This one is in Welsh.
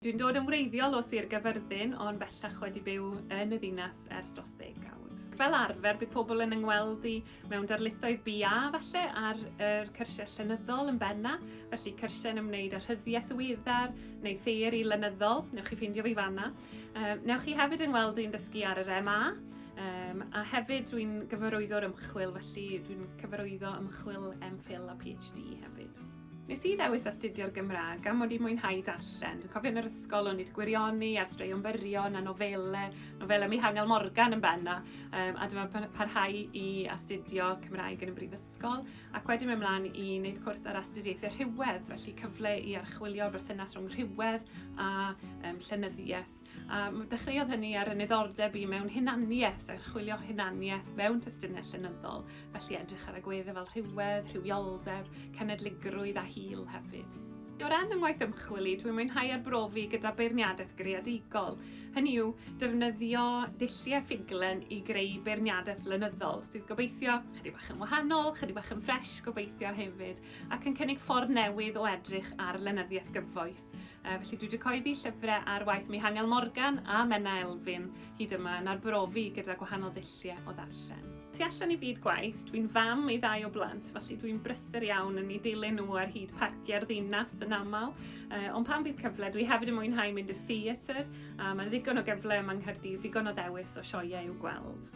Dwi'n dod yn wreiddiol o Sir Gyfyrddin, ond bellach wedi byw yn y ddinas ers dros 10 awd. Fel arfer, bydd pobl yn yngweld i mewn darlithoedd BA falle ar cyrsiau llenyddol yn benna, felly cyrsiau yn ymwneud â rhyddiaeth y wyddar neu theori lenyddol, newch chi ffeindio fi fanna. Newch chi hefyd yngweld i'n dysgu ar yr MA, a hefyd dwi'n gyfarwyddwr ymchwil, felly dwi'n cyfarwyddo ymchwil MPhil a PhD hefyd. Nes i ddewis astudio'r Gymraeg am mod i mwynhau darllen. Dwi'n cofio yn yr ysgol o'n i wedi gwirioni ar straeon byrion a nofele Rhiannon Marks yn benna, a dyma parhau i astudio Cymraeg yn y brifysgol, ac wedyn mynd ymlaen i wneud cwrs ar astudiaethau rhywedd, felly cyfle i archwilio berthynas rhwng rhywedd a llenyddiaeth. A dechreuodd hynny ar y niddordeb i mewn hunaniaeth, archwilio hunaniaeth mewn testunau llenyddol, felly edrych ar agweddau fel rhywedd, rhywioldeb, cenedligrwydd a hil hefyd. O ran yng ngwaith ymchwil i, dwi'n mwynhau arbrofi gyda beirniadaeth greadigol. Hynny yw, defnyddio dulliau ffuglen i greu beirniadaeth lenyddol, sydd gobeithio chydig bach yn wahanol, chydig bach yn ffres gobeithio hefyd, ac yn cynnig ffordd newydd o edrych ar lenyddiaeth gyfoes. Felly dwi wedi coeddi llyfrau ar waith Rhiannon Marks a Menna Elfyn hyd yma yn arbrofi gyda gwahanol ddulliau o ddarllen. Tu allan i fyd gwaith, dwi'n fam i 2 o blant, felly dwi'n brysur iawn yn eu dilyn nhw ar hyd parciau'r ddinas yn aml. Ond pan fydd cyfle, dwi hefyd yn mwynhau mynd i'r theatr, a mae digon o gyfle yma yng Nghaerdydd, digon o ddewis o sioeau i'w gweld.